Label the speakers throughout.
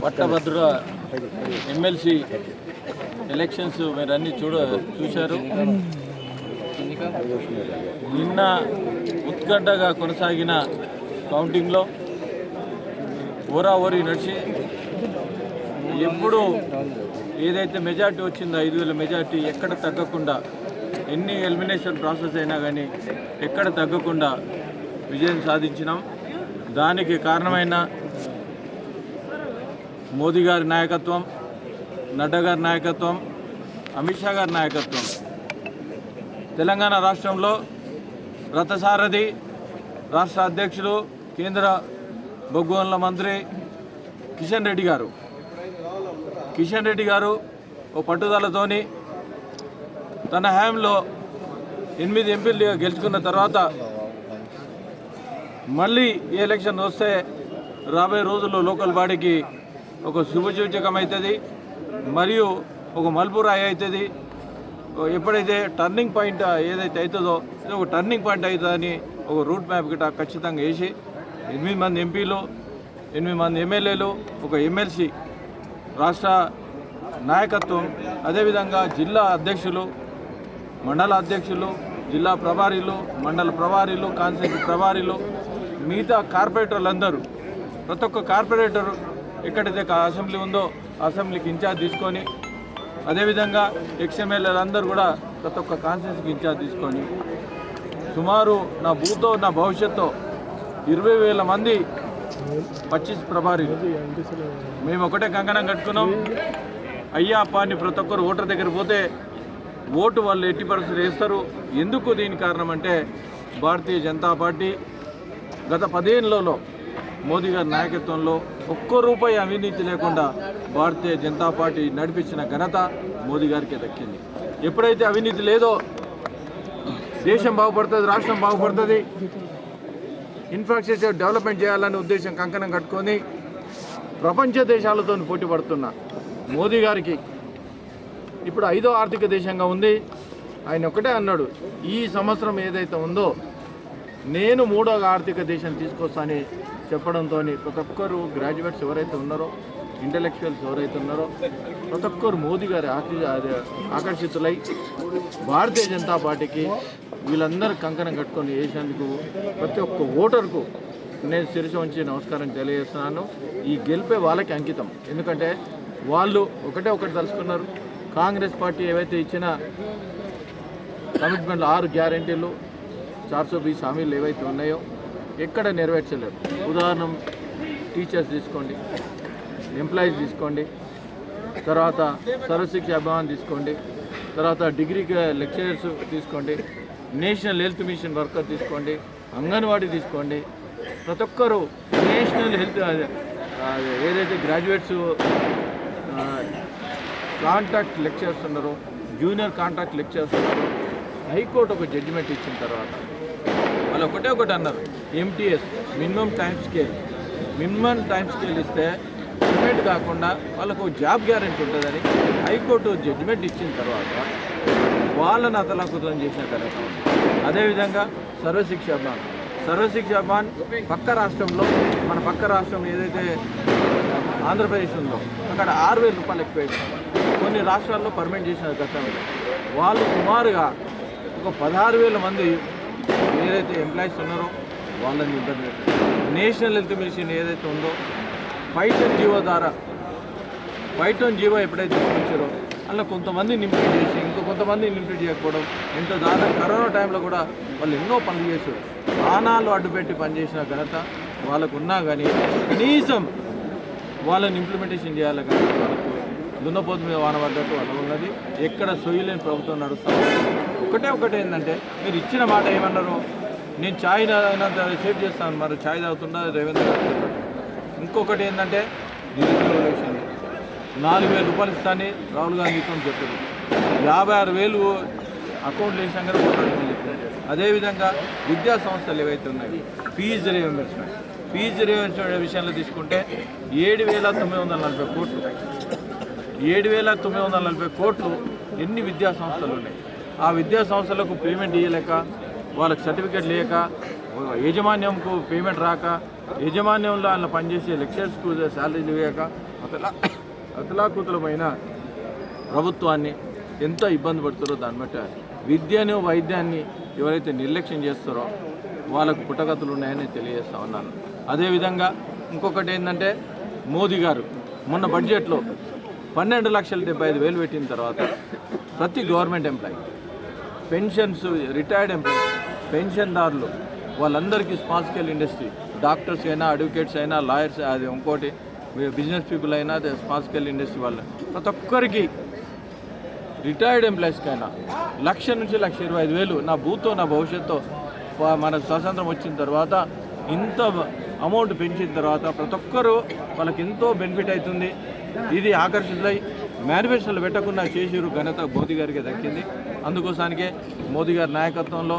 Speaker 1: పట్టభద్ర MLC elections మీరు అన్నీ చూశారు. నిన్న ఉత్కంఠగా కొనసాగిన కౌంటింగ్లో ఓరాఓరి నడిచి ఎప్పుడు ఏదైతే మెజార్టీ వచ్చిందో 5,000 మెజార్టీ ఎక్కడ తగ్గకుండా, ఎన్ని ఎలిమినేషన్ ప్రాసెస్ అయినా కానీ ఎక్కడ తగ్గకుండా విజయం సాధించినాం. దానికి కారణమైన మోదీ గారి నాయకత్వం, నడ్డా గారి నాయకత్వం, అమిత్ షా గారి నాయకత్వం. తెలంగాణ రాష్ట్రంలో రథసారథి, రాష్ట్ర అధ్యక్షులు, కేంద్ర బొగ్గు గనుల మంత్రి కిషన్ రెడ్డి గారు ఓ పట్టుదలతోని తన హయాంలో 8 ఎంపీలు గెలుచుకున్న తర్వాత మళ్ళీ ఈ ఎలక్షన్ వస్తే రాబోయే రోజుల్లో లోకల్ బాడీకి ఒక శుభసూచకం అవుతుంది, మరియు ఒక మలుపురాయి అవుతుంది. ఎప్పుడైతే టర్నింగ్ పాయింట్ ఏదైతే అవుతుందో ఇది ఒక టర్నింగ్ పాయింట్ అవుతుందని ఒక రూట్ మ్యాప్ గిట్ట ఖచ్చితంగా వేసి 8 మంది ఎంపీలు, 8 మంది ఎమ్మెల్యేలు, ఒక ఎమ్మెల్సీ, రాష్ట్ర నాయకత్వం, అదేవిధంగా జిల్లా అధ్యక్షులు, మండల అధ్యక్షులు, జిల్లా ప్రభారీలు, మండల ప్రభారీలు, కాన్స్టిట్యూన్సీ ప్రభారీలు, మిగతా కార్పొరేటర్లందరూ, ప్రతి ఒక్క కార్పొరేటర్ ఎక్కడైతే అసెంబ్లీ ఉందో అసెంబ్లీకి ఇన్ఛార్జ్ తీసుకొని, అదేవిధంగా ఎక్స్ఎమ్మెల్యేలందరూ కూడా ప్రతి ఒక్క కాన్స్టిట్యూన్సీకి ఇన్ఛార్జ్ తీసుకొని సుమారు నా భూతో నా భవిష్యత్తు 20,000 మంది 25 ప్రభారీలు మేము ఒకటే కంకణం కట్టుకున్నాం. అయ్యా పాని ప్రతి ఒక్కరు ఓటర్ దగ్గర పోతే ఓటు వాళ్ళు 80% వేస్తారు. ఎందుకు దీని కారణం అంటే భారతీయ జనతా పార్టీ గత 10 ఏళ్లలో మోదీ గారి నాయకత్వంలో ఒక్క రూపాయి అవినీతి లేకుండా భారతీయ జనతా పార్టీ నడిపించిన ఘనత మోదీ గారికి దక్కింది. ఎప్పుడైతే అవినీతి లేదో దేశం బాగుపడుతుంది, రాష్ట్రం బాగుపడుతుంది. ఇన్ఫ్రాస్ట్రక్చర్ డెవలప్మెంట్ చేయాలనే ఉద్దేశం కంకణం కట్టుకొని ప్రపంచ దేశాలతో పోటీ పడుతున్న మోదీ గారికి ఇప్పుడు 5వ ఆర్థిక దేశంగా ఉంది. ఆయన ఒకటే అన్నాడు, ఈ సంవత్సరం ఏదైతే ఉందో నేను 3వ ఆర్థిక దేశం తీసుకొస్తానని చెప్పడంతో ప్రతి ఒక్కరు గ్రాడ్యుయేట్స్ ఎవరైతే ఉన్నారో, ఇంటలెక్చువల్స్ ఎవరైతే ఉన్నారో ప్రతి ఒక్కరు మోదీ గారి ఆకర్షితులై భారతీయ జనతా పార్టీకి వీళ్ళందరూ కంకణం కట్టుకొని వేసేందుకు ప్రతి ఒక్క ఓటర్కు నేను శిరసు ఉంచి నమస్కారం తెలియజేస్తున్నాను. ఈ గెలిపే వాళ్ళకి అంకితం. ఎందుకంటే వాళ్ళు ఒకటి తలుచుకున్నారు. కాంగ్రెస్ పార్టీ ఏవైతే ఇచ్చిన కమిట్మెంట్లు 6 గ్యారెంటీలు 420 హామీలు ఏవైతే ఉన్నాయో ఎక్కడ నెరవేర్చలేరు. ఉదాహరణ టీచర్స్ తీసుకోండి, ఎంప్లాయీస్ తీసుకోండి, తర్వాత సర్వశిక్ష అభియాన్ తీసుకోండి, తర్వాత డిగ్రీకి లెక్చరర్స్ తీసుకోండి, నేషనల్ హెల్త్ మిషన్ వర్కర్ తీసుకోండి, అంగన్వాడీ తీసుకోండి. ప్రతి ఒక్కరూ నేషనల్ హెల్త్ ఏదైతే గ్రాడ్యుయేట్స్ కాంట్రాక్ట్ లెక్చరర్స్ ఉన్నారో, జూనియర్ కాంట్రాక్ట్ లెక్చరర్స్ ఉన్నారో, హైకోర్టు ఒక జడ్జిమెంట్ ఇచ్చిన తర్వాత వాళ్ళు ఒకటి అన్నారు, ఎంటీఎస్ మినిమం టైం స్కేల్ ఇస్తే పేమెంట్ కాకుండా వాళ్ళకు జాబ్ గ్యారెంటీ ఉంటుందని హైకోర్టు జడ్జిమెంట్ ఇచ్చిన తర్వాత వాళ్ళని అతలాకుతం చేసిన తర్వాత, అదేవిధంగా సర్వశిక్ష అభియాన్ పక్క రాష్ట్రంలో, మన పక్క రాష్ట్రం ఏదైతే ఆంధ్రప్రదేశ్ ఉందో అక్కడ 6,000 రూపాయలు ఎక్కువ వేసారు. కొన్ని రాష్ట్రాల్లో పర్మనెంట్ చేసిన గతంలో వాళ్ళు సుమారుగా ఒక 16,000 మంది ఏదైతే ఎంప్లాయీస్ ఉన్నారో వాళ్ళని ఇబ్బంది పెట్టారు. నేషనల్ హెల్త్ మిషన్ ఏదైతే ఉందో 5 జీవో ఎప్పుడైతే తీసుకొచ్చారో అలా కొంతమంది ఇంప్లీట్ చేసి కొంతమంది ఇంప్లీట్ చేయకపోవడం ఎంత దాదాపు కరోనా టైంలో కూడా వాళ్ళు ఎన్నో పనులు చేశారు. ప్రాణాలు అడ్డుపెట్టి పనిచేసిన ఘనత వాళ్ళకు ఉన్నా కానీ కనీసం వాళ్ళని ఇంప్లిమెంటేషన్ చేయాలి. కానీ వాళ్ళకు దున్నపోతు మీద వాన పడ్డట్టు వాళ్ళు ఉన్నది. ఎక్కడ సొయ్యలేని ప్రభుత్వం నడుస్తుంది. ఒకటే ఏంటంటే మీరు ఇచ్చిన మాట ఏమన్నారు, నేను ఛాయ్ సేవ్ చేస్తాను, మరి ఛాయ్ తాగుతుండా రేవంత్ గారు. ఇంకొకటి ఏంటంటే నిరుద్యోగ విషయం 4,000 రూపాయలు ఇస్తానని రాహుల్ గాంధీతో చెప్పారు. 56,000 అకౌంట్లు వేసాం కదా పోరాటం చెప్పారు. అదేవిధంగా విద్యా సంస్థలు ఏవైతే ఉన్నాయో ఫీజు రియంబర్స్మెంట్ విషయంలో తీసుకుంటే 7,940 కోట్లు 7,940 కోట్లు ఎన్ని విద్యా సంస్థలు ఉన్నాయి. ఆ విద్యా సంస్థలకు పేమెంట్ ఇవ్వలేక, వాళ్ళకి సర్టిఫికెట్ లేక యాజమాన్యంకు పేమెంట్ రాక, యాజమాన్యంలో అలా పనిచేసే లెక్చర్స్కు శాలరీలు ఇవ్వక అతలాకుతలమైన ప్రభుత్వాన్ని ఎంత ఇబ్బంది పడుతారో దాన్ని బట్టి విద్యను వైద్యాన్ని ఎవరైతే నిర్లక్ష్యం చేస్తారో వాళ్ళకు పుట్టగతులు ఉన్నాయని తెలియజేస్తా ఉన్నాను. అదేవిధంగా ఇంకొకటి ఏంటంటే మోదీ గారు మొన్న బడ్జెట్లో 12,75,000 పెట్టిన తర్వాత ప్రతి government employee, pensions, retired employee, పెన్షన్దారులు వాళ్ళందరికీ స్మాల్ స్కేల్ ఇండస్ట్రీ, డాక్టర్స్ అయినా, అడ్వకేట్స్ అయినా, లాయర్స్, అది ఇంకోటి బిజినెస్ పీపుల్ అయినా, అదే స్మాల్ స్కేల్ ఇండస్ట్రీ వాళ్ళు ప్రతి ఒక్కరికి రిటైర్డ్ ఎంప్లాయీస్కైనా 1,00,000 నుంచి 1,25,000 నా భూతో నా భవిష్యత్తు మన స్వాతంత్రం వచ్చిన తర్వాత ఇంత అమౌంట్ పెంచిన తర్వాత ప్రతి ఒక్కరూ వాళ్ళకి ఎంతో బెనిఫిట్ అవుతుంది. ఇది ఆకర్షితులై మేనిఫెస్టోలు పెట్టకుండా చేసిరు ఘనత మోదీ గారికి దక్కింది. అందుకోసానికే మోదీ గారి నాయకత్వంలో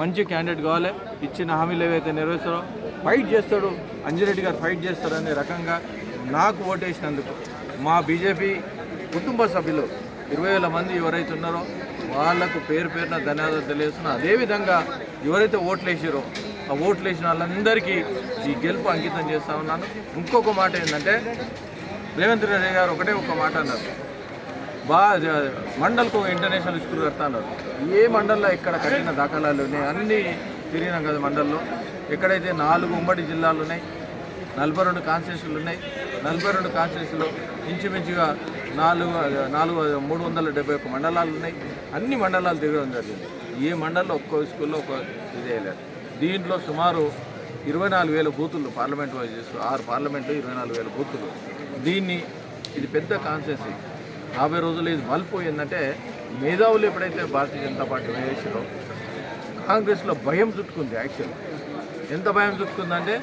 Speaker 1: మంచి క్యాండిడేట్ కావాలి, ఇచ్చిన హామీలు ఏవైతే నెరవేర్చారో ఫైట్ చేస్తాడు, అంజిరెడ్డి గారు ఫైట్ చేస్తారనే రకంగా నాకు ఓటేసినందుకు మా బీజేపీ కుటుంబ సభ్యులు 20,000 మంది ఎవరైతే ఉన్నారో వాళ్లకు పేరున ధన్యవాదాలు తెలియజేస్తున్నా. అదేవిధంగా ఎవరైతే ఓట్లు వేసారో ఆ ఓట్లు వేసిన వాళ్ళందరికీ ఈ గెలుపు అంకితం చేస్తూ ఉన్నాను. ఇంకొక మాట ఏంటంటే రేవంత్ రెడ్డి గారు ఒకటే ఒక మాట అన్నారు, మండల్కు ఒక ఇంటర్నేషనల్ స్కూల్ కడతా అన్నారు. ఏ మండల్లో ఎక్కడ కట్టిన దాఖలాలు ఉన్నాయి, అన్నీ తిరిగినాం కదా. మండల్లో ఎక్కడైతే 4 ఉమ్మడి జిల్లాలు ఉన్నాయి, 42 కాన్స్టిట్యూన్సీలు ఉన్నాయి. 42 కాన్స్టిట్యూన్సీలో ఇంచుమించుగా 371 మండలాలు ఉన్నాయి. అన్ని మండలాలు తిరగడం జరిగింది. ఏ మండలంలో ఒక్కో స్కూల్లో ఒక్కో ఇది వేయలేదు. దీంట్లో సుమారు 24,000 బూతులు పార్లమెంట్ వైజ్ చేస్తూ 6 పార్లమెంటు 24,000 బూతులు. ఇది పెద్ద కాన్స్టిట్యూన్సీ. 50 రోజులు ఇది మలుపు ఏంటంటే మేధావులు ఎప్పుడైతే భారతీయ జనతా పార్టీ వేసారో కాంగ్రెస్లో భయం చుట్టుకుంది. యాక్చువల్లీ ఎంత భయం చుట్టుకుందంటే